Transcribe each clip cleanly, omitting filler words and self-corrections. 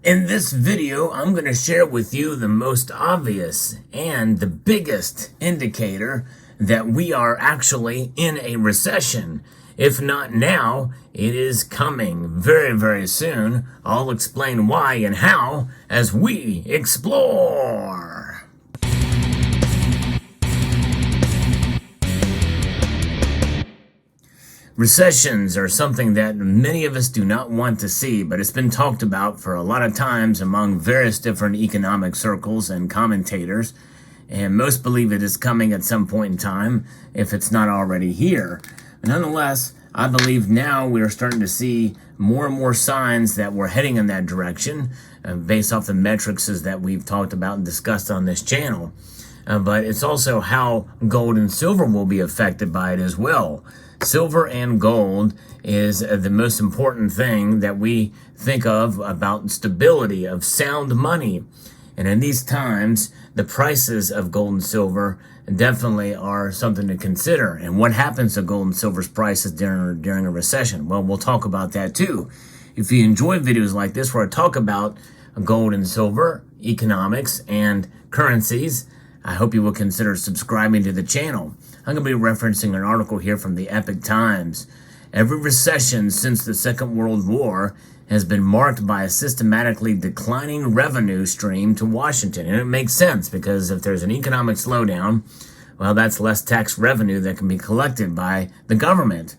In this video, I'm going to share with you the most obvious and the biggest indicator that we are actually in a recession. If not now, it is coming very, very soon. I'll explain why and how as we explore. Recessions are something that many of us do not want to see, but it's been talked about for a lot of times among various different economic circles and commentators, and most believe it is coming at some point in time, if it's not already here. Nonetheless, I believe now we are starting to see more and more signs that we're heading in that direction, based off the metrics that we've talked about and discussed on this channel. But it's also how gold and silver will be affected by it as well. Silver and gold is the most important thing that we think of about stability, of sound money. And in these times, the prices of gold and silver definitely are something to consider. And what happens to gold and silver's prices during a recession? Well, we'll talk about that too. If you enjoy videos like this where I talk about gold and silver, economics, and currencies, I hope you will consider subscribing to the channel. I'm going to be referencing an article here from the Epoch Times. Every recession since the Second World War has been marked by a systematically declining revenue stream to Washington. And it makes sense because if there's an economic slowdown, well, that's less tax revenue that can be collected by the government.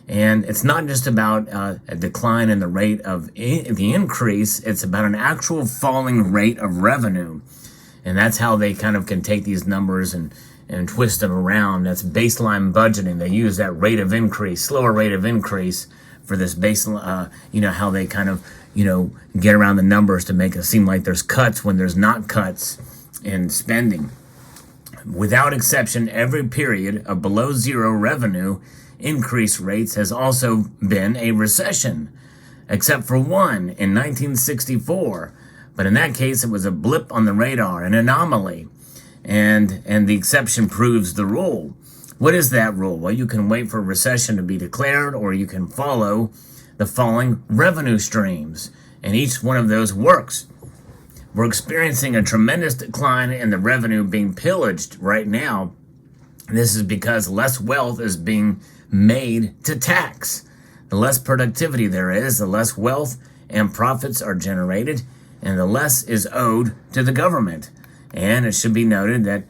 And it's not just about a decline in the rate of the increase, it's about an actual falling rate of revenue. And that's how they kind of can take these numbers and twist them around. That's baseline budgeting. They use that rate of increase, slower rate of increase for this baseline, how they kind of, get around the numbers to make it seem like there's cuts when there's not cuts in spending. Without exception, every period of below zero revenue increase rates has also been a recession, except for one in 1964. But in that case, it was a blip on the radar, an anomaly. And the exception proves the rule. What is that rule? Well, you can wait for a recession to be declared, or you can follow the falling revenue streams. And each one of those works. We're experiencing a tremendous decline in the revenue being pillaged right now. This is because less wealth is being made to tax. The less productivity there is, the less wealth and profits are generated, and the less is owed to the government. And it should be noted that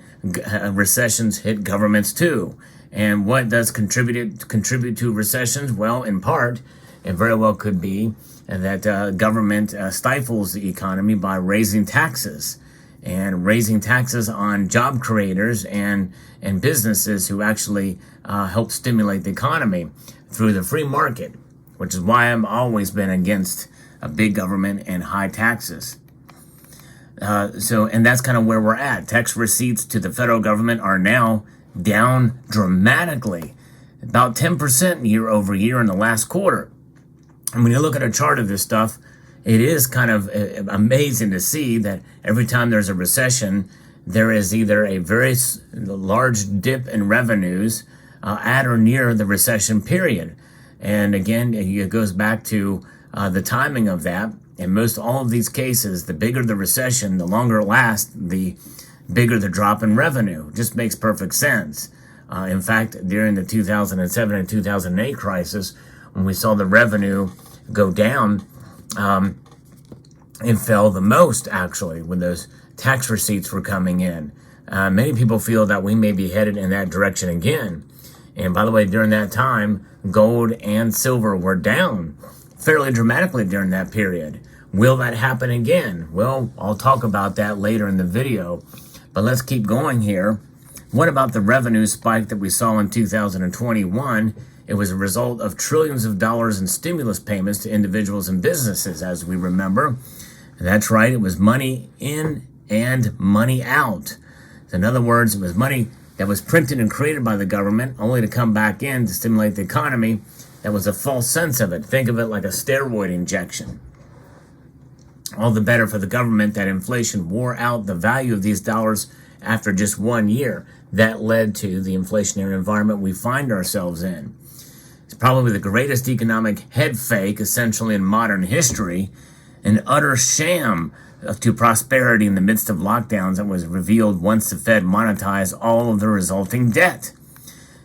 recessions hit governments too. And what does contribute to recessions? Well, in part, it very well could be that government stifles the economy by raising taxes on job creators and businesses who actually help stimulate the economy through the free market, which is why I've always been against a big government and high taxes. And that's kind of where we're at. Tax receipts to the federal government are now down dramatically, about 10% year over year in the last quarter. And when you look at a chart of this stuff, it is kind of amazing to see that every time there's a recession, there is either a very large dip in revenues at or near the recession period. And again, it goes back to the timing of that. In most all of these cases, the bigger the recession, the longer it lasts, the bigger the drop in revenue. Just makes perfect sense. In fact, during the 2007 and 2008 crisis, when we saw the revenue go down, it fell the most, actually, when those tax receipts were coming in. Many people feel that we may be headed in that direction again. And by the way, during that time, gold and silver were down fairly dramatically during that period. Will that happen again? Well, I'll talk about that later in the video, but let's keep going here. What about the revenue spike that we saw in 2021? It was a result of trillions of dollars in stimulus payments to individuals and businesses, as we remember. And that's right, it was money in and money out. In other words, it was money that was printed and created by the government only to come back in to stimulate the economy. That was a false sense of it. Think of it like a steroid injection. All the better for the government that inflation wore out the value of these dollars after just 1 year. That led to the inflationary environment we find ourselves in. It's probably the greatest economic head fake, essentially, in modern history. an utter sham to prosperity in the midst of lockdowns that was revealed once the Fed monetized all of the resulting debt.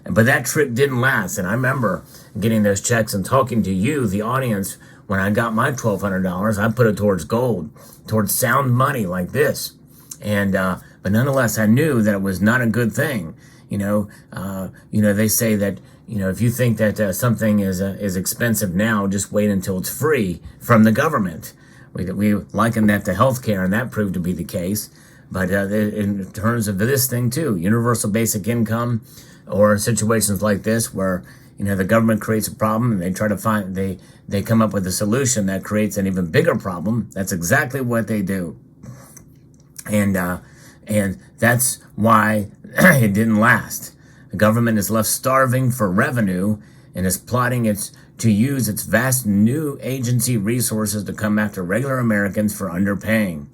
But that trick didn't last, and I remember getting those checks and talking to you, the audience, when I got my $1,200. I put it towards gold, towards sound money like this, and but nonetheless, I knew that it was not a good thing. They say that if you think that something is expensive now, just wait until it's free from the government. We liken that to healthcare, and that proved to be the case. But in terms of this thing too, universal basic income, or situations like this where the government creates a problem and they try to find they come up with a solution that creates an even bigger problem. That's exactly what they do, and that's why it didn't last. The government is left starving for revenue and is plotting to use its vast new agency resources to come after regular Americans for underpaying.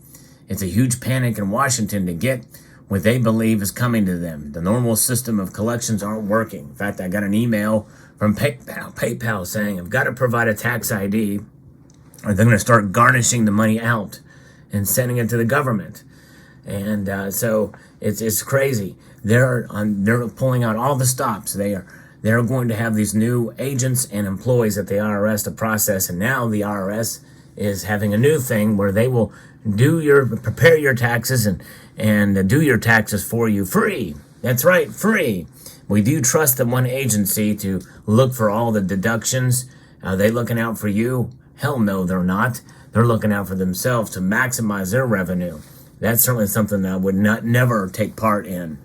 It's a huge panic in Washington to get what they believe is coming to them. The normal system of collections aren't working. In fact, I got an email from PayPal saying, I've got to provide a tax ID or they're going to start garnishing the money out and sending it to the government. And so it's crazy. They're pulling out all the stops. They're going to have these new agents and employees at the IRS to process. And now the IRS is having a new thing where they will prepare your taxes and do your taxes for you free. That's right, free. We do trust the one agency to look for all the deductions. Are they looking out for you? Hell no, they're not. They're looking out for themselves to maximize their revenue. That's certainly something that I would never take part in.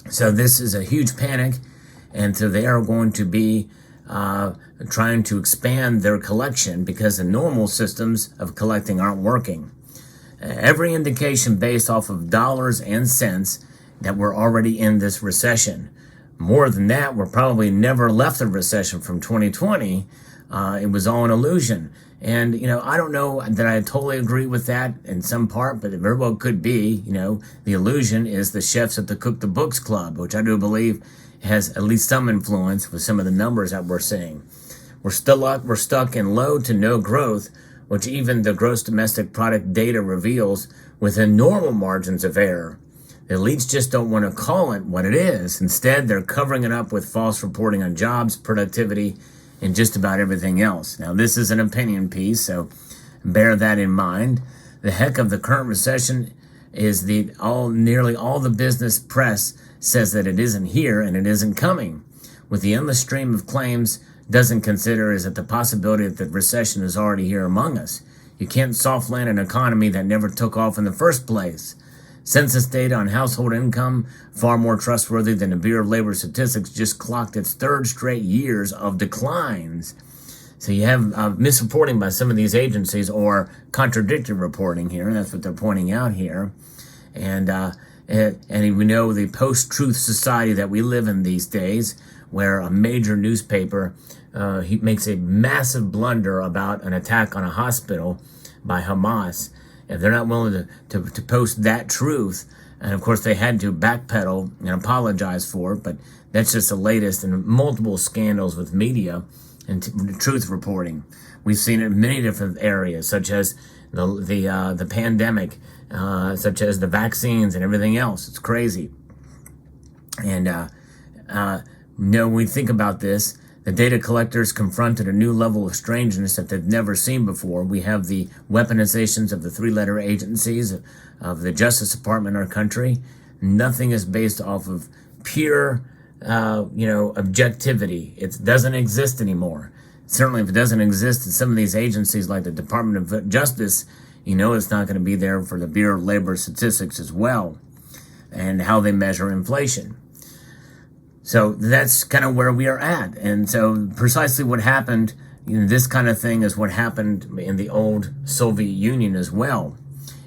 So this is a huge panic, and so they are going to be trying to expand their collection because the normal systems of collecting aren't working. Every indication based off of dollars and cents that we're already in this recession. More than that, we're probably never left the recession from 2020. It was all an illusion. And, I don't know that I totally agree with that in some part, but it very well could be. The illusion is the chefs at the Cook the Books Club, which I do believe has at least some influence with some of the numbers that we're seeing. We're stuck in low to no growth, which even the gross domestic product data reveals within normal margins of error. The elites just don't want to call it what it is. Instead, they're covering it up with false reporting on jobs, productivity, and just about everything else. Now, this is an opinion piece, so bear that in mind. The heck of the current recession is nearly all the business press says that it isn't here and it isn't coming. What the endless stream of claims doesn't consider is that the possibility that the recession is already here among us. You can't soft land an economy that never took off in the first place. Census data on household income, far more trustworthy than the Bureau of Labor Statistics, just clocked its third straight years of declines. So you have misreporting by some of these agencies or contradictory reporting here. That's what they're pointing out here. And we know the post-truth society that we live in these days, where a major newspaper he makes a massive blunder about an attack on a hospital by Hamas. If they're not willing to post that truth, and of course they had to backpedal and apologize for it, but that's just the latest in multiple scandals with media and truth reporting. We've seen it in many different areas, such as the pandemic, such as the vaccines and everything else. It's crazy. And when we think about this, the data collectors confronted a new level of strangeness that they've never seen before. We have the weaponizations of the three-letter agencies of the Justice Department in our country. Nothing is based off of pure, objectivity. It doesn't exist anymore. Certainly, if it doesn't exist in some of these agencies like the Department of Justice, it's not going to be there for the Bureau of Labor Statistics as well, and how they measure inflation. So that's kind of where we are at. And so precisely what happened, this kind of thing is what happened in the old Soviet Union as well.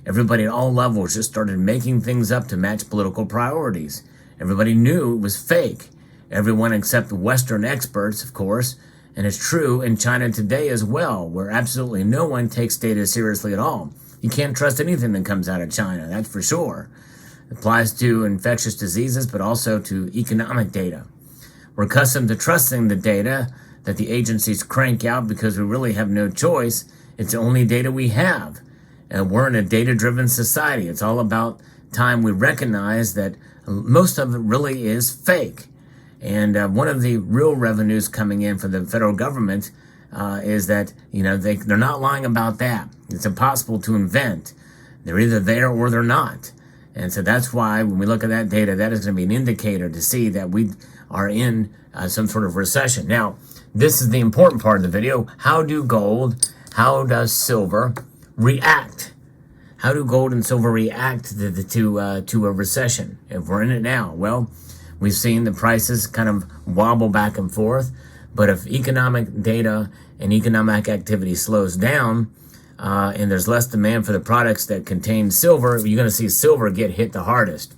Everybody at all levels just started making things up to match political priorities. Everybody knew it was fake. Everyone except Western experts, of course. And it's true in China today as well, where absolutely no one takes data seriously at all. You can't trust anything that comes out of China, that's for sure. It applies to infectious diseases, but also to economic data. We're accustomed to trusting the data that the agencies crank out because we really have no choice It's the only data we have. And we're in a data-driven society. It's all about time we recognize that most of it really is fake. And one of the real revenues coming in for the federal government is that, they're not lying about that. It's impossible to invent. They're either there or they're not. And so that's why when we look at that data, that is going to be an indicator to see that we are in some sort of recession. Now, this is the important part of the video. How does silver react? How do gold and silver react to a recession? If we're in it now, well, we've seen the prices kind of wobble back and forth. But if economic data and economic activity slows down, and there's less demand for the products that contain silver, you're going to see silver get hit the hardest.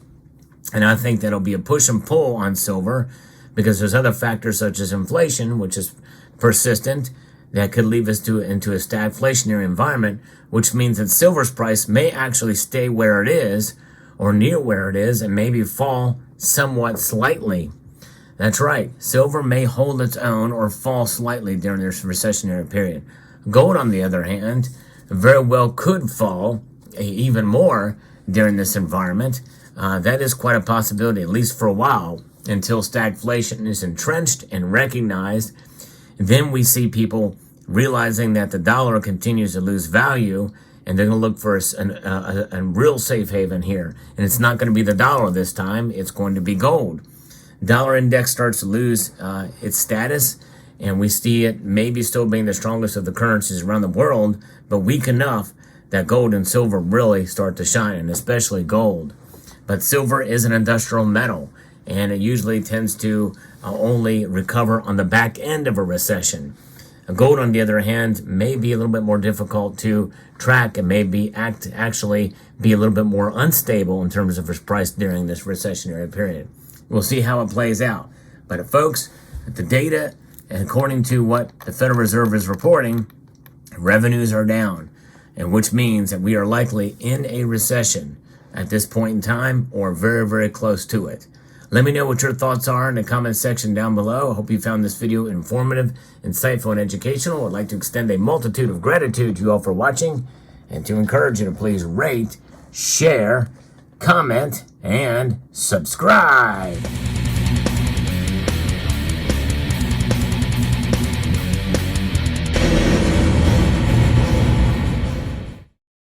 And I think that'll be a push and pull on silver because there's other factors such as inflation, which is persistent, that could lead us into a stagflationary environment, which means that silver's price may actually stay where it is or near where it is and maybe fall somewhat slightly. That's right. Silver may hold its own or fall slightly during this recessionary period. Gold, on the other hand, very well could fall even more during this environment. That is quite a possibility, at least for a while, until stagflation is entrenched and recognized. Then we see people realizing that the dollar continues to lose value, and they're going to look for a real safe haven here. And it's not going to be the dollar this time. It's going to be gold. Dollar index starts to lose its status, and we see it maybe still being the strongest of the currencies around the world, but weak enough that gold and silver really start to shine, and especially gold. But silver is an industrial metal, and it usually tends to only recover on the back end of a recession. Gold, on the other hand, may be a little bit more difficult to track and may actually be a little bit more unstable in terms of its price during this recessionary period. We'll see how it plays out. But folks, the data, according to what the Federal Reserve is reporting, revenues are down, and which means that we are likely in a recession at this point in time or very, very close to it. Let me know what your thoughts are in the comment section down below. I hope you found this video informative, insightful, and educational. I'd like to extend a multitude of gratitude to you all for watching and to encourage you to please rate, share, comment, and subscribe.